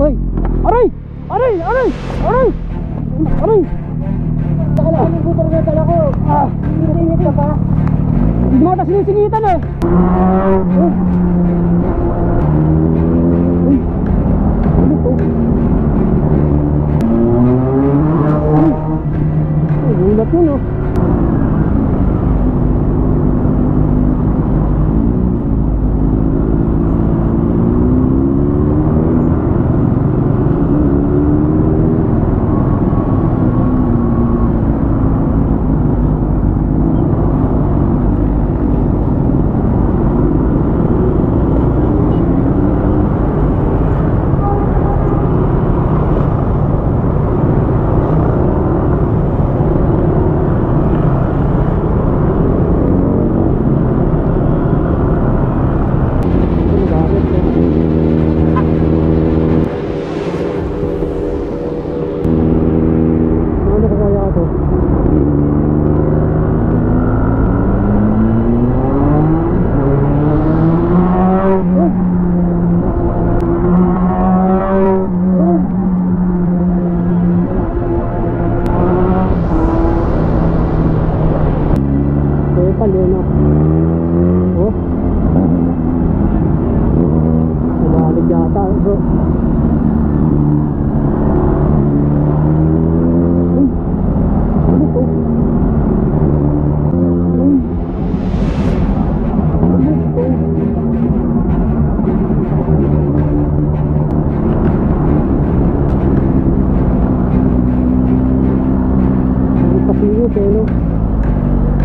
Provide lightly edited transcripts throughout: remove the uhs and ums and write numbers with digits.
Hoy! Aray! Aray! Aray! Aray! Aray! Kala ko yung butor na tala ko. Sinit ka pa. Hindi mo ata sinisingitan eh. Ano to? Ay, gulat yun oh.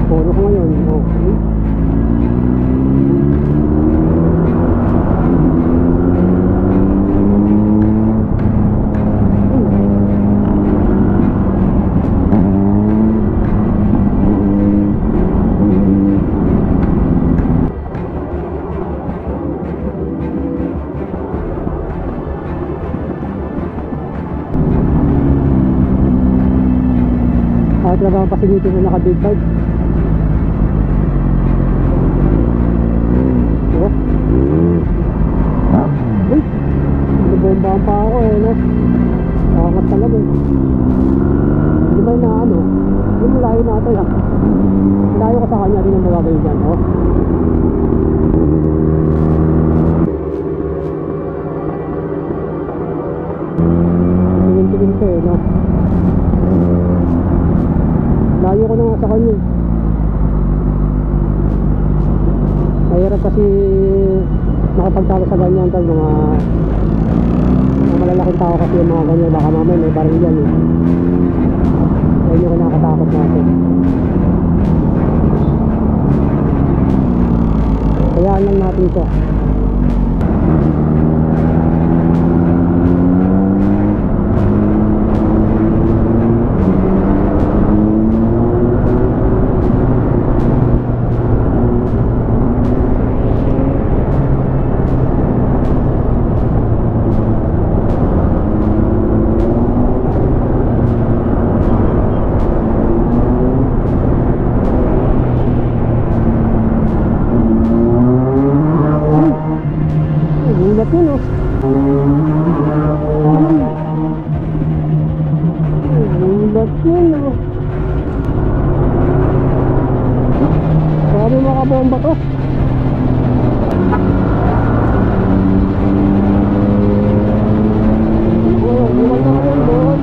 Puro ko ngayon, okay. Kahit na bang pasilitin na naka big bike. Uy, nabombahan pa ako eh, no? Nakakat talaga eh. Hindi ba na ano? Yung layo natin ah. Layo ka sa kanya, din ang magagawin dyan, no? Tingin-tingin ka eh, no? Layo ko na nga sa kanya. Mahirap kasi makapagtalo sa ganyan tal mga malalaking tao kasi yung mga ganyan, baka mamaya may baril yan eh. Ayun yung kinakatakot natin. Kayaan lang natin ito. Gulat yun oh. Gulat yun oh. Sabi makabomba to. Buwan na ngayon doon.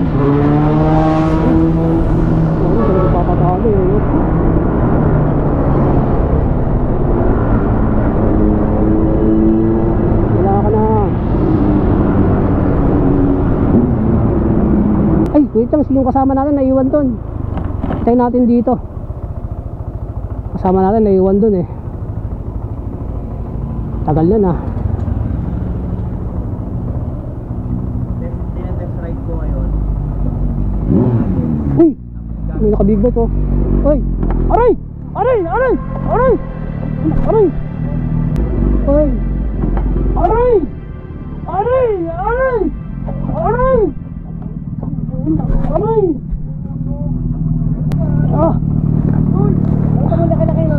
Hindi papatalo eh. Wait lang, yung kasama natin naiwan dun. Tayo natin dito. Kasama natin naiwan dun eh. Tagal na na. Test ride ko ngayon. Uy! May nakabig bike oh. Uy! Aray! Aray! Aray! Aray! Aray! Uy! Aray! Aray! Aray! Aray! Aray! Ah! Ang laki-laki na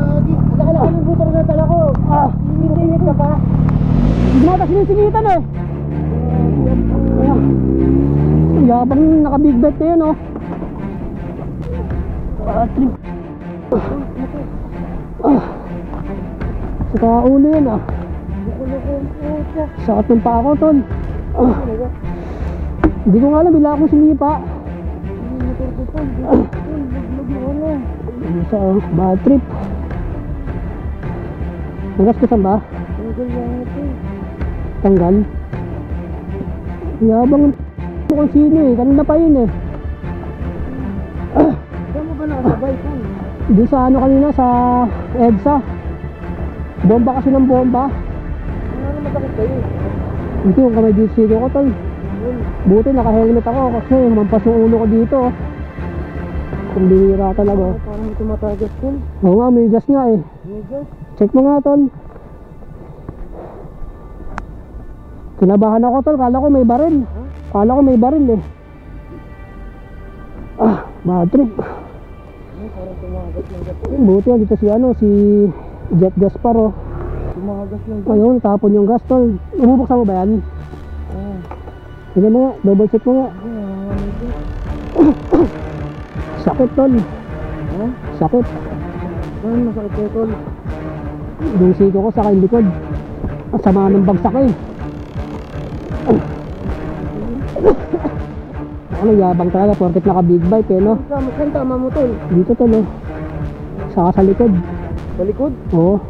laki-laki ng butor na tala ko. Ah! Sinit ka pa. Hindi mo ata sinisingitan eh. Yabang naka-big bet na yun, oh. Trip. Sa ulo yan, ah. Sakit ng paa ko, tol. Hindi ko nga alam, bila akong sumipa. Sa bad trip. Nagaskusan ba? Tanggal. Yabang kung sino eh, kanina pa yun eh. Saan mo ba nakasabay, tol? Di sa ano kanina, sa EDSA. Bomba kasi ng bomba. Ano masakit kayo? Hindi yung kamay dito ko, tol. Buti naka-helmet ako kasi mampas yung ulo ko dito. Kung binira talaga. Parang hindi tumatagas, tol. Oo nga, may gas nga eh. Medyo. Check mo nga, tol. Kinabahan ako, tol. Kala ko may baril. Kala ko may baril eh. Bad trip. Parang tumagas lang gas. Buti nga dito si ano, si Jet Gaspar, oh. Tumagas lang gas. Ayun, tapon yung gas, tol. Umubuksan mo ba yan? Tignan mo nga, double check mo nga. Sakit, tol. Sakit. Saan masakit kayo, tol? Yung siko ko sa likod. Ang sama ng bagsak eh. Ano, yabang talaga, porket naka big bike eh, no? Saan tama mo, tol? Dito, tol, oh. Saka sa likod. Sa likod? Oo.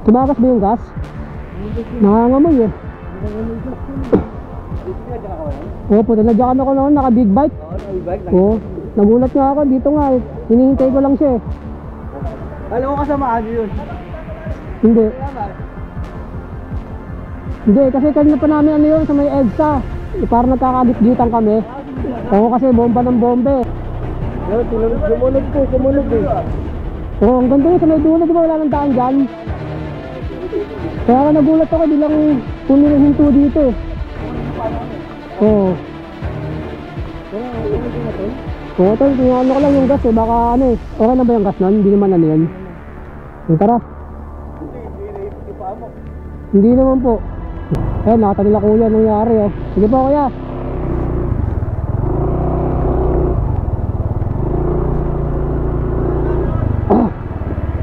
Tumakas ba yung gas? Nangangamoy eh. Oo, puto, nadyakan ako noon, naka big bike. Oo, nagulat nga ako, dito nga eh. Hinihintay ko lang siya eh. Alam ko kasamaan yun. Hindi. Hindi, kasi kanina pa namin ano yun sa may EDSA. Parang nagkakagit-gitan kami. Oo, kasi bomba ng bombe. Sumunod eh. Oo, ang ganda yun sa may dulo, di ba wala nang daan dyan? Kaya nagulat ako, di lang pumihinto dito eh. Oo. Oo, tol, tingnan ko lang yung gas eh, baka ano eh. Okay na ba yung gas nun? Hindi naman ano yan. Tara. Hindi naman po. Eh, nakita nila kuya nangyari oh. Sige po kuya.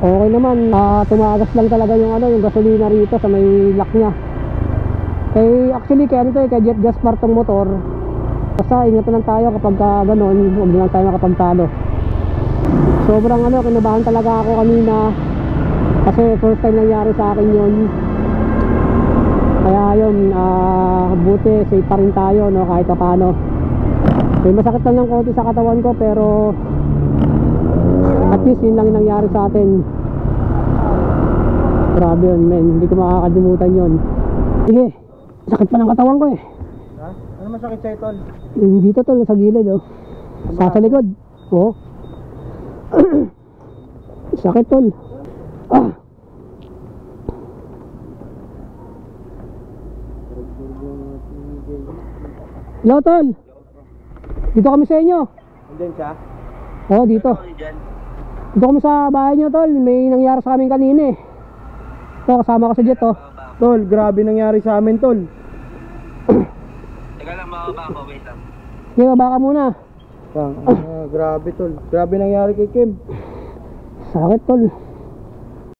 Okay naman, tumagas lang talaga yung ano, yung gasolina rito sa may lock niya. Actually kaya nito kay Jet Gaspar tong motor. Basta ingatan lang tayo kapag gano'n, huwag lang tayo makapagtalo. Sobrang ano, kinabahan talaga ako kanina. Kasi first time nangyari sa akin yun. Kaya yun, buti safe pa rin tayo, no, kahit pa paano. May masakit lang ng konti sa katawan ko, pero at least yun lang yung nangyari sa atin. Grabe yun, men, hindi ko makakalimutan yun. Sige, sakit pa ng katawan ko eh. Ha? Ano masakit sa'yo, tol? Dito, tol, sa gilid oh. Sa likod. Oo. Sakit, tol. Hello, tol. Dito kami sa inyo. Andyan siya? Oo, dito. Dito kami sa bahay nyo, tol. May nangyari sa amin kanina eh. Ito, kasama ko sa Jet oh. Tol, grabe nangyari sa amin, tol. Teka lang, mababa ako, wait lang. Sige, baba ka muna. Grabe, tol. Grabe nangyari kay Kim. Sakit, tol.